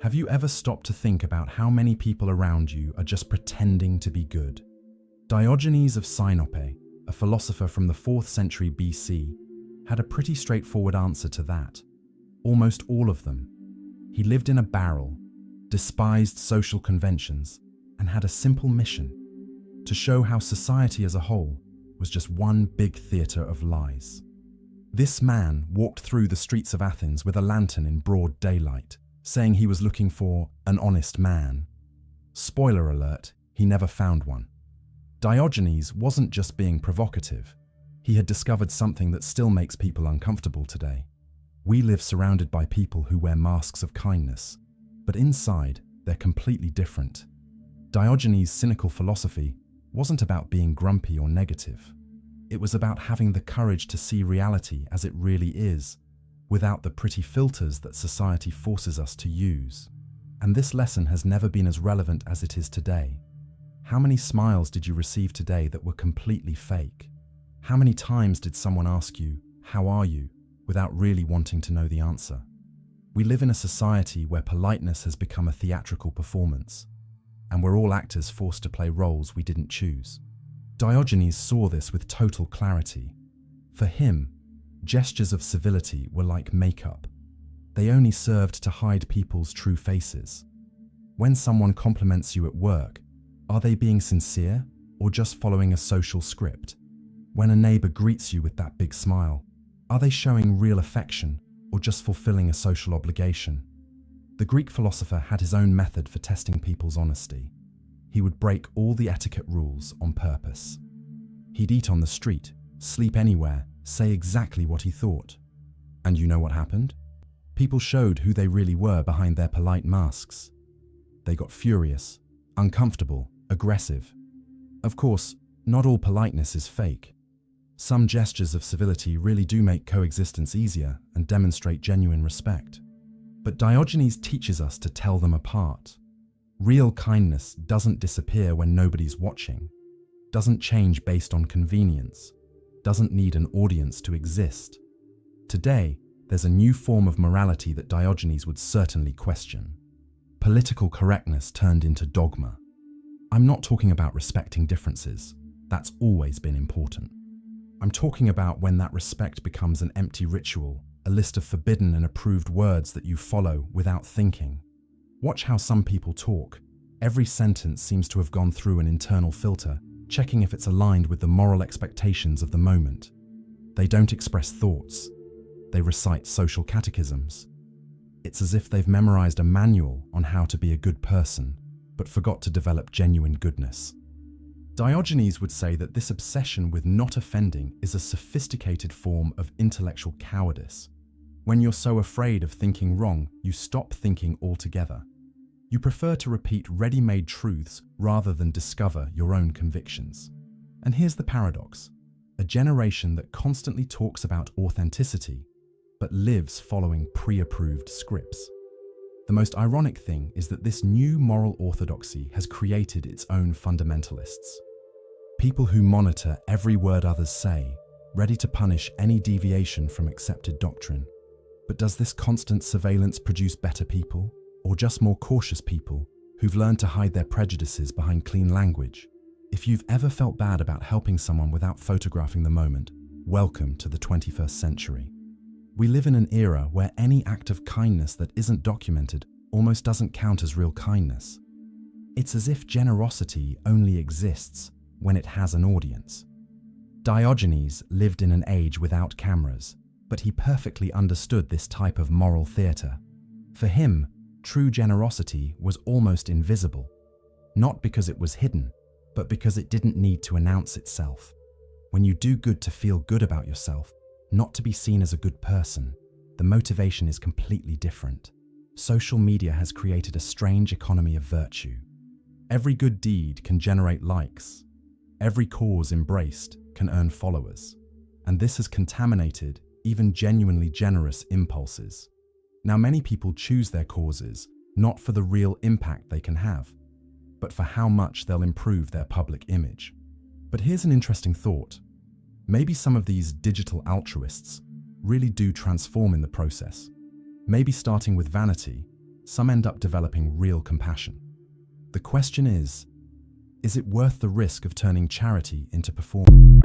Have you ever stopped to think about how many people around you are just pretending to be good? Diogenes of Sinope, a philosopher from the 4th century BC, had a pretty straightforward answer to that. Almost all of them. He lived in a barrel, despised social conventions, and had a simple mission: to show how society as a whole was just one big theatre of lies. This man walked through the streets of Athens with a lantern in broad daylight, saying he was looking for an honest man. Spoiler alert, he never found one. Diogenes wasn't just being provocative. He had discovered something that still makes people uncomfortable today. We live surrounded by people who wear masks of kindness, but inside, they're completely different. Diogenes' cynical philosophy wasn't about being grumpy or negative. It was about having the courage to see reality as it really is, without the pretty filters that society forces us to use. And this lesson has never been as relevant as it is today. How many smiles did you receive today that were completely fake? How many times did someone ask you, "How are you?" without really wanting to know the answer? We live in a society where politeness has become a theatrical performance, and we're all actors forced to play roles we didn't choose. Diogenes saw this with total clarity. For him, gestures of civility were like makeup. They only served to hide people's true faces. When someone compliments you at work, are they being sincere or just following a social script? When a neighbor greets you with that big smile, are they showing real affection or just fulfilling a social obligation? The Greek philosopher had his own method for testing people's honesty. He would break all the etiquette rules on purpose. He'd eat on the street, sleep anywhere, say exactly what he thought. And you know what happened? People showed who they really were behind their polite masks. They got furious, uncomfortable, aggressive. Of course, not all politeness is fake. Some gestures of civility really do make coexistence easier and demonstrate genuine respect. But Diogenes teaches us to tell them apart. Real kindness doesn't disappear when nobody's watching, doesn't change based on convenience, doesn't need an audience to exist. Today, there's a new form of morality that Diogenes would certainly question. Political correctness turned into dogma. I'm not talking about respecting differences. That's always been important. I'm talking about when that respect becomes an empty ritual, a list of forbidden and approved words that you follow without thinking. Watch how some people talk. Every sentence seems to have gone through an internal filter, checking if it's aligned with the moral expectations of the moment. They don't express thoughts. They recite social catechisms. It's as if they've memorized a manual on how to be a good person, but forgot to develop genuine goodness. Diogenes would say that this obsession with not offending is a sophisticated form of intellectual cowardice. When you're so afraid of thinking wrong, you stop thinking altogether. You prefer to repeat ready-made truths rather than discover your own convictions. And here's the paradox: a generation that constantly talks about authenticity, but lives following pre-approved scripts. The most ironic thing is that this new moral orthodoxy has created its own fundamentalists. People who monitor every word others say, ready to punish any deviation from accepted doctrine. But does this constant surveillance produce better people, or just more cautious people who've learned to hide their prejudices behind clean language? If you've ever felt bad about helping someone without photographing the moment, welcome to the 21st century. We live in an era where any act of kindness that isn't documented almost doesn't count as real kindness. It's as if generosity only exists when it has an audience. Diogenes lived in an age without cameras, but he perfectly understood this type of moral theatre. For him, true generosity was almost invisible, not because it was hidden, but because it didn't need to announce itself. When you do good to feel good about yourself, not to be seen as a good person, the motivation is completely different. Social media has created a strange economy of virtue. Every good deed can generate likes. Every cause embraced can earn followers. And this has contaminated even genuinely generous impulses. Now, many people choose their causes not for the real impact they can have, but for how much they'll improve their public image. But here's an interesting thought. Maybe some of these digital altruists really do transform in the process. Maybe starting with vanity, some end up developing real compassion. The question is it worth the risk of turning charity into performance?